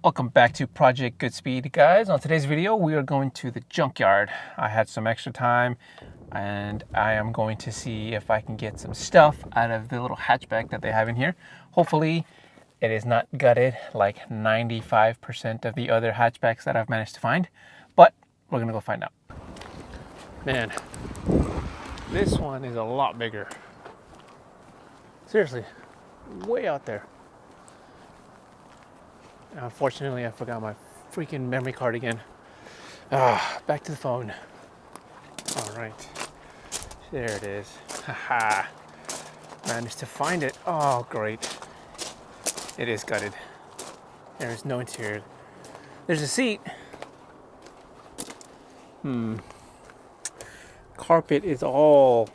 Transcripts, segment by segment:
Welcome back to Project GoodSpeed, guys. On today's video, we are going to the junkyard. I had some extra time and I am going to see if I can get some stuff out of the little hatchback that they have in here. Hopefully it is not gutted like 95% of the other hatchbacks that I've managed to find, but we're gonna go find out. Man, this one is a lot bigger. Seriously, way out there. Unfortunately, I forgot my freaking memory card again. Back to the phone. All right, there it is. Haha, managed to find it. Oh, great. It is gutted. There is no interior. There's a seat. Carpet is all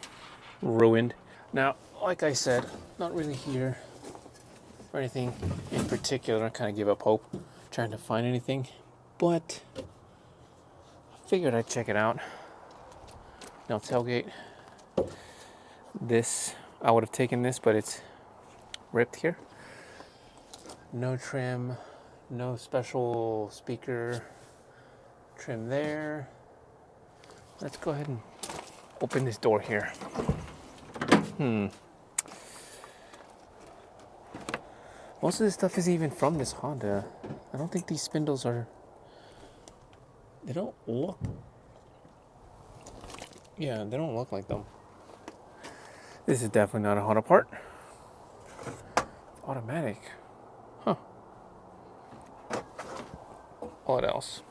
ruined. Now, like I said, not really here or anything in particular. I kind of give up hope trying to find anything, but I figured I'd check it out. Now, tailgate. This, I would have taken this, but it's ripped here. No trim, no special speaker trim there. Let's go ahead and open this door here. Most of this stuff is even from this Honda. I don't think these spindles are, they don't look, yeah, they don't look like them. This is definitely not a Honda part. Automatic. Huh. What else?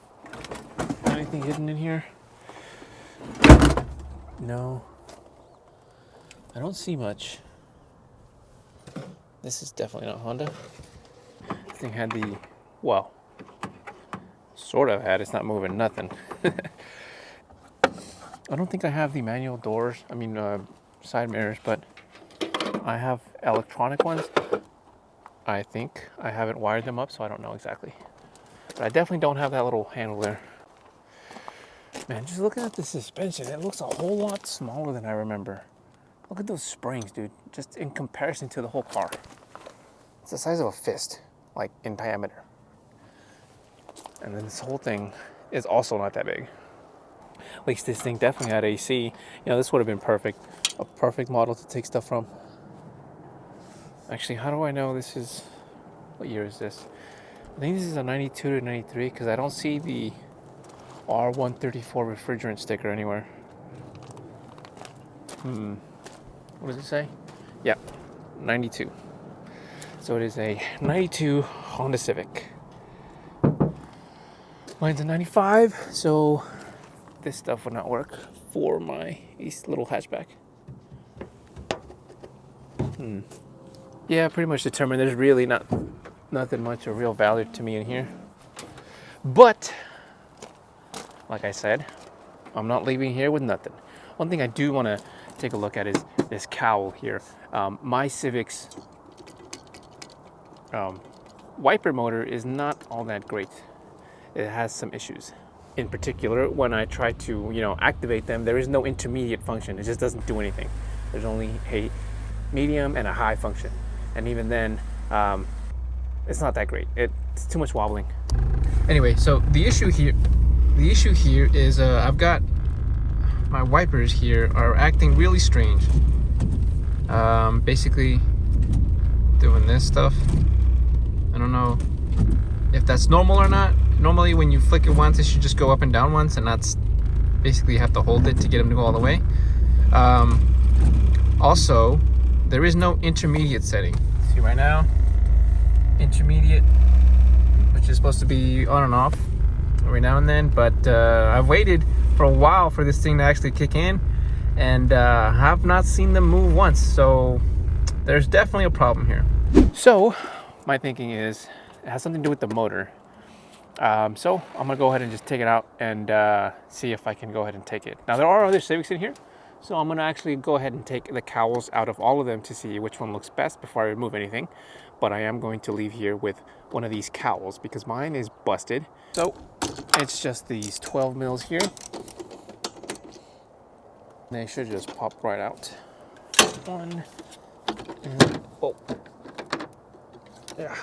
Anything hidden in here? No. I don't see much. This is definitely not Honda. This thing had the, well, sort of had, it's not moving nothing. I don't think I have the manual doors, side mirrors, but I have electronic ones. I think I haven't wired them up, so I don't know exactly. But I definitely don't have that little handle there. Man, just looking at the suspension, it looks a whole lot smaller than I remember. Look at those springs, dude, just in comparison to the whole car. It's the size of a fist, like in diameter. And then this whole thing is also not that big. At least this thing definitely had AC. You know, this would have been perfect. A perfect model to take stuff from. Actually, how do I know this is, what year is this? I think this is a 92 to 93 because I don't see the R134 refrigerant sticker anywhere. What does it say? Yeah, 92. So it is a 92 Honda Civic. Mine's a 95, so this stuff would not work for my little hatchback. Yeah, pretty much determined. There's really nothing much of real value to me in here. But, like I said, I'm not leaving here with nothing. One thing I do want to take a look at is this cowl here. My Civic's wiper motor is not all that great. It has some issues. In particular, when I try to, activate them, there is no intermediate function. It just doesn't do anything. There's only a medium and a high function. And even then, it's not that great. It's too much wobbling. Anyway, so the issue here is I've got my wipers here are acting really strange. Basically doing this stuff. I don't know if that's normal or not. Normally when you flick it once, it should just go up and down once, and that's basically you have to hold it to get them to go all the way. Also, there is no intermediate setting. See right now, intermediate, which is supposed to be on and off every now and then, but I've waited for a while for this thing to actually kick in, and have not seen them move once, so there's definitely a problem here. So my thinking is it has something to do with the motor. So I'm gonna go ahead and just take it out and see if I can go ahead and take it. Now there are other Civics in here, so I'm gonna actually go ahead and take the cowls out of all of them to see which one looks best before I remove anything. But I am going to leave here with one of these cowls because mine is busted. So it's just these 12 mils here. They should just pop right out. One, and, oh, yeah.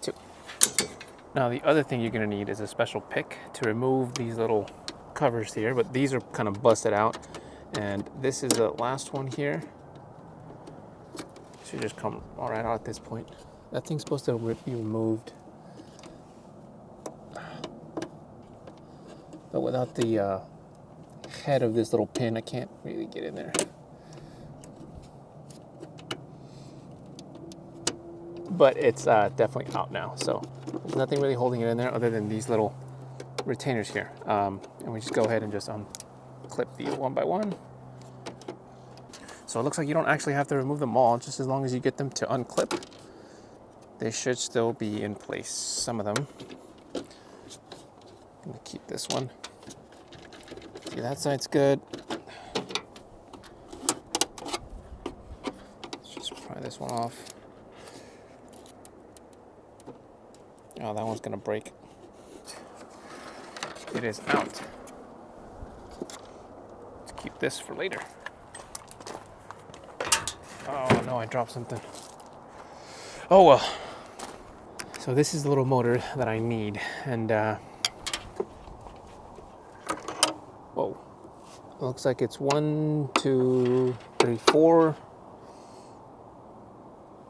2. Now the other thing you're gonna need is a special pick to remove these little covers here, but these are kind of busted out. And this is the last one here. Should just come all right out at this point. That thing's supposed to be removed. But without the head of this little pin, I can't really get in there. But it's definitely out now. So there's nothing really holding it in there other than these little retainers here. And we just go ahead and just unclip these one by one. So it looks like you don't actually have to remove them all, just as long as you get them to unclip. They should still be in place, some of them. I'm gonna keep this one. See, that side's good. Let's just pry this one off. Oh, that one's gonna break. It is out. Let's keep this for later. Oh no, I dropped something. Oh well. So this is the little motor that I need, and whoa. Looks like it's 1, 2, 3, 4.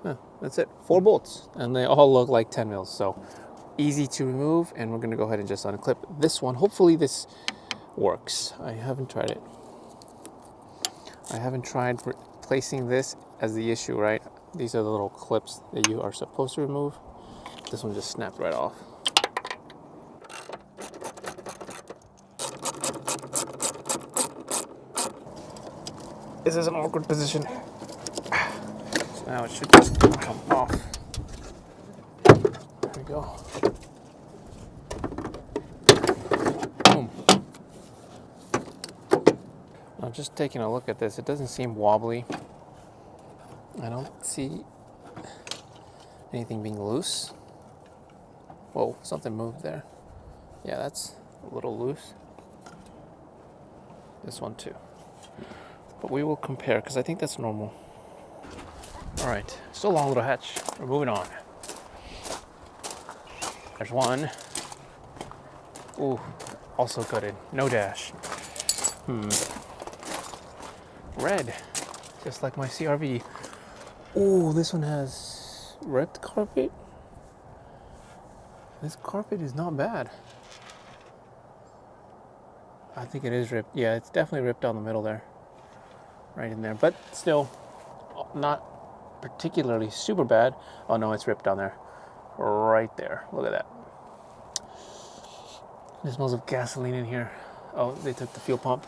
Huh, that's it. 4 bolts, and they all look like 10 mils. So easy to remove, and we're gonna go ahead and just unclip this one. Hopefully this works. I haven't tried it. I haven't tried placing this as the issue, right? These are the little clips that you are supposed to remove. This one just snapped right off. This is an awkward position. So now it should just come off. There we go. Boom. I'm just taking a look at this. It doesn't seem wobbly. I don't see anything being loose. Whoa, something moved there. Yeah, that's a little loose. This one too. But we will compare because I think that's normal. All right, still a long little hatch. We're moving on. There's one. Ooh, also gutted. No dash. Red, just like my CRV. Ooh, this one has ripped carpet. This carpet is not bad. I think it is ripped. Yeah, it's definitely ripped down the middle there. Right in there, but still not particularly super bad. Oh no, it's ripped down there. Right there. Look at that. It smells of gasoline in here. Oh, they took the fuel pump.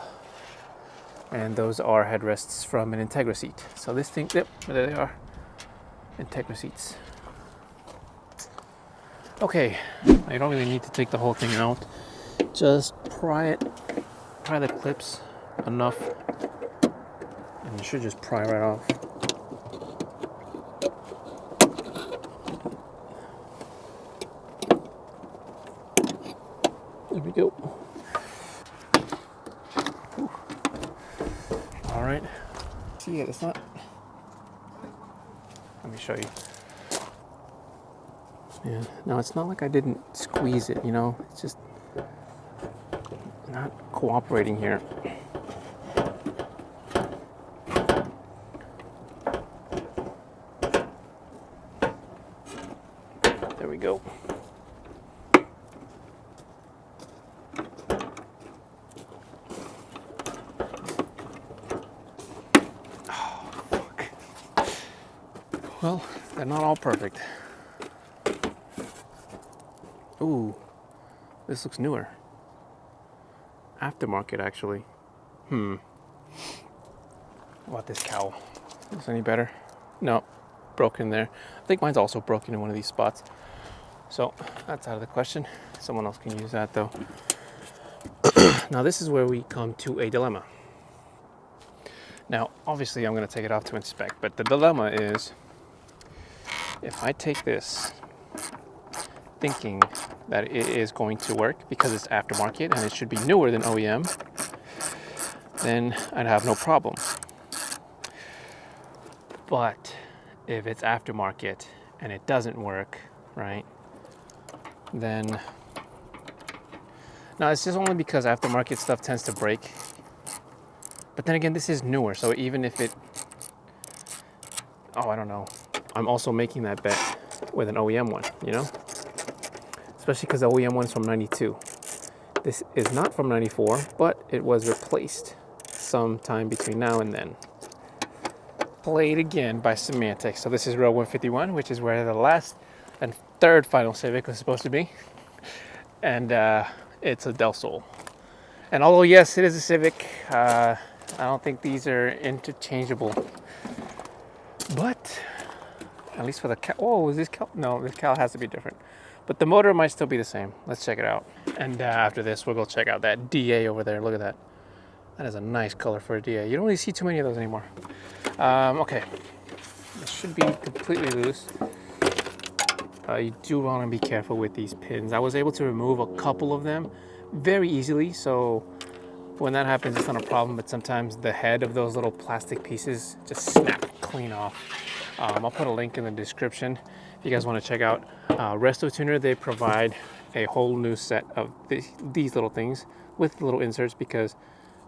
And those are headrests from an Integra seat. So this thing, yep, there they are. Integra seats. Okay, now you don't really need to take the whole thing out. Just pry the clips enough, and you should just pry right off. There we go. Whew. All right. See, it's not. Let me show you. Yeah. No, it's not like I didn't squeeze it. You know, it's just not cooperating here. There we go. Oh, fuck. Well, they're not all perfect. Ooh, this looks newer. Aftermarket, actually. How about this cowl? Is this any better? No, broken there. I think mine's also broken in one of these spots. So that's out of the question. Someone else can use that though. Now this is where we come to a dilemma. Now, obviously I'm gonna take it off to inspect, but the dilemma is, if I take this thinking that it is going to work because it's aftermarket and it should be newer than OEM, then I'd have no problem. But if it's aftermarket and it doesn't work, right, Then, now it's just only because aftermarket stuff tends to break. But then again, this is newer, so even if it, oh, I don't know. I'm also making that bet with an OEM one, you know? Especially because the OEM one's from 92. This is not from 94, but it was replaced sometime between now and then. Played again by Symantec. So this is row 151, which is where the last and third final Civic was supposed to be. And it's a Del Sol. And although, yes, it is a Civic, I don't think these are interchangeable. But at least for the cowl, oh, is this cowl? No, this cowl has to be different. But the motor might still be the same. Let's check it out. And after this, we'll go check out that DA over there. Look at that. That is a nice color for a DA. You don't really see too many of those anymore. Okay, this should be completely loose. You do want to be careful with these pins. I was able to remove a couple of them very easily, so when that happens, it's not a problem, but sometimes the head of those little plastic pieces just snap clean off. I'll put a link in the description if you guys want to check out Resto Tuner. They provide a whole new set of these little things with little inserts because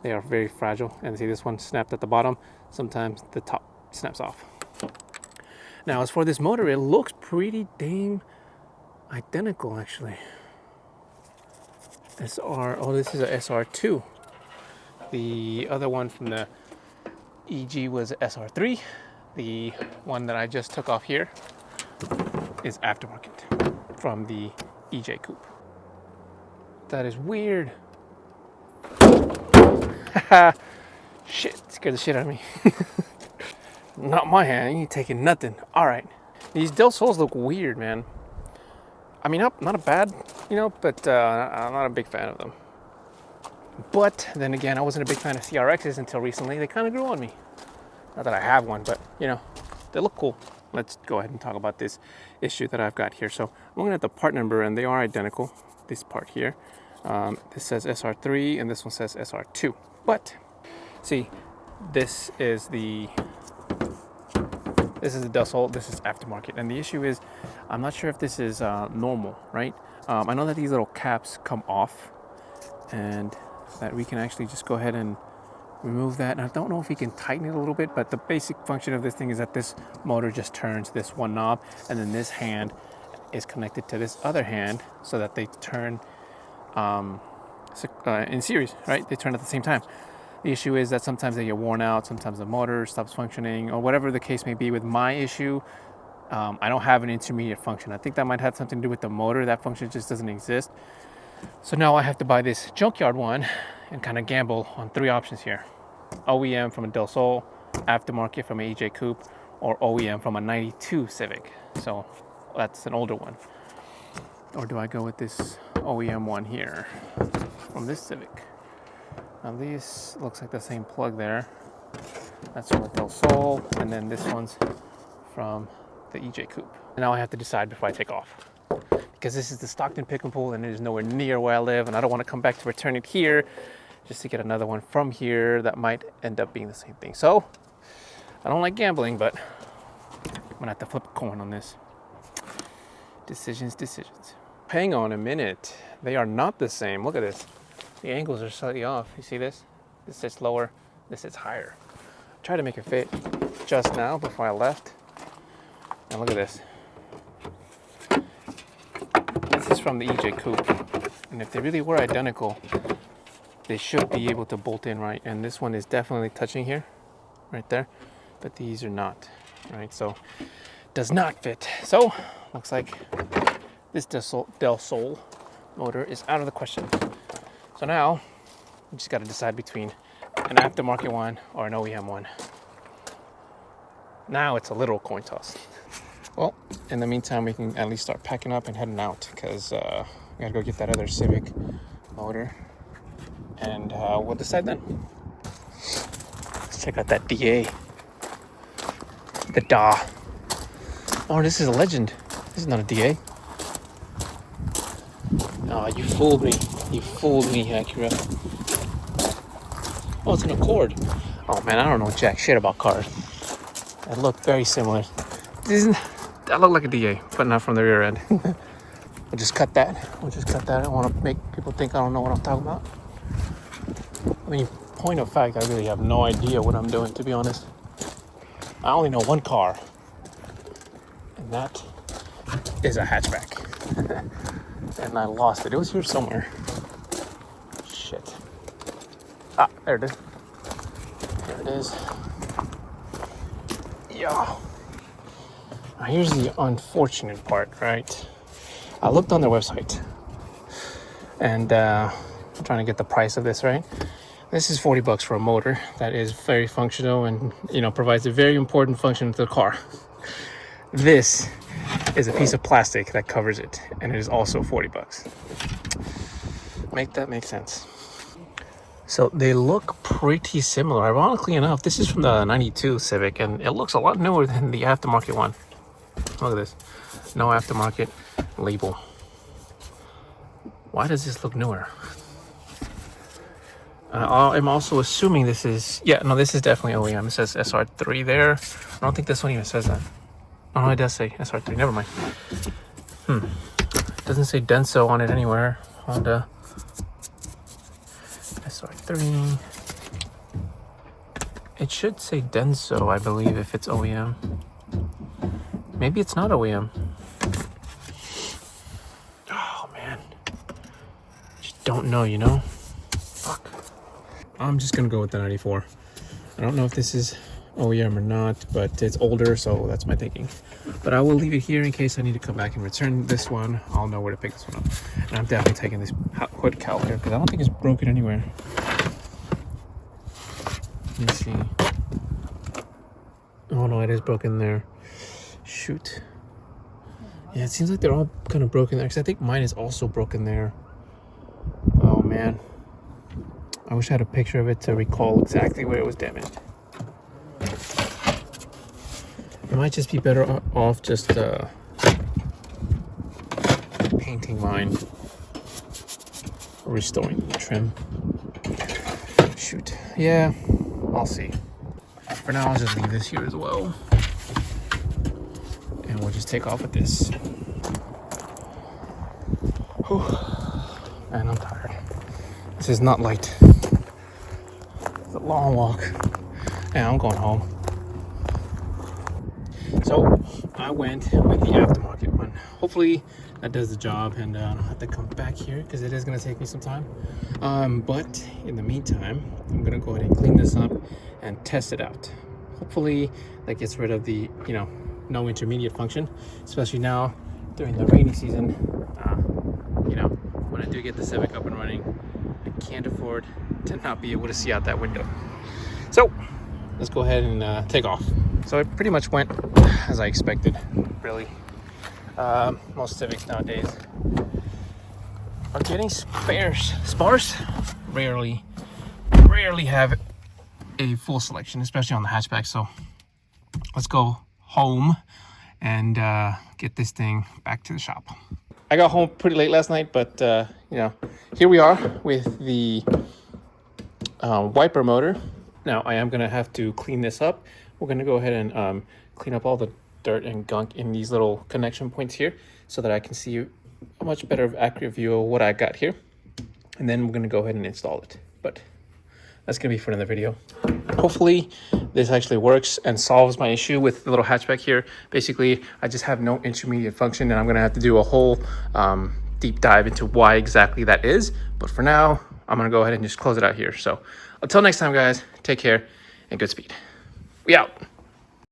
they are very fragile. And see, this one snapped at the bottom. Sometimes the top snaps off. Now, as for this motor, it looks pretty dang identical, actually. SR, oh, this is a SR2. The other one from the EG was SR3. The one that I just took off here is aftermarket from the EJ Coupe. That is weird. Shit, scared the shit out of me. Not my hand, you ain't taking nothing. All right, these Del Sols look weird, man. I mean, not a bad, you know, but I'm not a big fan of them. But then again, I wasn't a big fan of CRXs until recently. They kind of grew on me. Not that I have one, but you know, they look cool. Let's go ahead and talk about this issue that I've got here. So I'm looking at the part number, and they are identical. This part here, this says SR3, and this one says SR2. But see, this is the Del Sol, this is aftermarket. And the issue is, I'm not sure if this is normal, right? I know that these little caps come off and that we can actually just go ahead and remove that. And I don't know if we can tighten it a little bit, but the basic function of this thing is that this motor just turns this one knob, and then this hand is connected to this other hand so that they turn in series, right? They turn at the same time. The issue is that sometimes they get worn out, sometimes the motor stops functioning, or whatever the case may be. With my issue, I don't have an intermediate function. I think that might have something to do with the motor. That function just doesn't exist. So now I have to buy this Junkyard one and kind of gamble on three options here. OEM from a Del Sol, aftermarket from a EJ Coupe, or OEM from a 92 Civic. So that's an older one. Or do I go with this OEM one here from this Civic? Now this looks like the same plug there. That's from the Del Sol, and then this one's from the EJ Coupe. And now I have to decide before I take off, because this is the Stockton Pick N Pul, and it is nowhere near where I live, and I don't want to come back to return it here just to get another one from here that might end up being the same thing. So I don't like gambling, but I'm gonna have to flip a coin on this. Decisions. Hang on a minute. They are not the same. Look at this. The angles are slightly off. You see this? This sits lower, this sits higher. I tried to make it fit just now before I left. And look at this. This is from the EJ Coupe. And if they really were identical, they should be able to bolt in right. And this one is definitely touching here, right there. But these are not, right? So does not fit. So looks like this Del Sol motor is out of the question. So now you just got to decide between an aftermarket one or an OEM one. Now it's a literal coin toss. Well, in the meantime, we can at least start packing up and heading out, because I gotta go get that other Civic motor, and we'll decide then. Let's check out that DA. The DA. Oh, this is a Legend. This is not a DA. Oh, you fooled me. You fooled me, Acura. Oh, it's an Accord. Oh man, I don't know jack shit about cars. They look very similar. That look like a DA, but not from the rear end. We'll just cut that. We'll just cut that. I don't want to make people think I don't know what I'm talking about. I mean, point of fact, I really have no idea what I'm doing, to be honest. I only know one car, and that is a hatchback. And I lost it. It was here somewhere. Shit. Ah, there it is. There it is. Yeah. Now here's the unfortunate part, right? I looked on their website, and I'm trying to get the price of this right. This is $40 for a motor that is very functional and, you know, provides a very important function to the car. This is a piece of plastic that covers it, and it is also $40. Make that make sense. So they look pretty similar. Ironically enough, this is from the 92 Civic, and it looks a lot newer than the aftermarket one. Look at this. No aftermarket label. Why does this look newer? I'm also assuming this is... Yeah, no, this is definitely OEM. It says SR3 there. I don't think this one even says that. Oh, it does say SR3. Never mind. It doesn't say Denso on it anywhere. Honda SR3. It should say Denso, I believe, if it's OEM. Maybe it's not OEM. Oh, man. Just don't know, you know? Fuck. I'm just gonna go with the 94. I don't know if this is OEM or not, but it's older, so that's my thinking. But I will leave it here in case I need to come back and return this one. I'll know where to pick this one up. And I'm definitely taking this hood cowl here because I don't think it's broken anywhere. Let me see. Oh no, it is broken there. Shoot. Yeah, it seems like they're all kind of broken there because I think mine is also broken there. Oh man. I wish I had a picture of it to recall exactly where it was damaged. It might just be better off just painting mine, restoring the trim. Shoot. Yeah, I'll see. For now, I'll just leave this here as well. And we'll just take off with this. Whew. Man, I'm tired. This is not light. It's a long walk. And I'm going home. So I went with the aftermarket one. Hopefully that does the job, and I don't have to come back here because it is going to take me some time. But in the meantime, I'm going to go ahead and clean this up and test it out. Hopefully that gets rid of the, you know, no intermediate function, especially now during the rainy season. You know, when I do get the Civic up and running, I can't afford to not be able to see out that window. So let's go ahead and take off. So it pretty much went as I expected, really. Most Civics nowadays are getting sparse. Rarely have a full selection, especially on the hatchback. So let's go home and get this thing back to the shop. I got home pretty late last night, but you know, here we are with the wiper motor. Now I am gonna have to clean this up. We're gonna go ahead and clean up all the dirt and gunk in these little connection points here so that I can see a much better accurate view of what I got here. And then we're gonna go ahead and install it. But that's gonna be for another video. Hopefully this actually works and solves my issue with the little hatchback here. Basically, I just have no intermediate function, and I'm gonna have to do a whole deep dive into why exactly that is. But for now, I'm gonna go ahead and just close it out here. So until next time, guys, take care and Goodspeed. We out.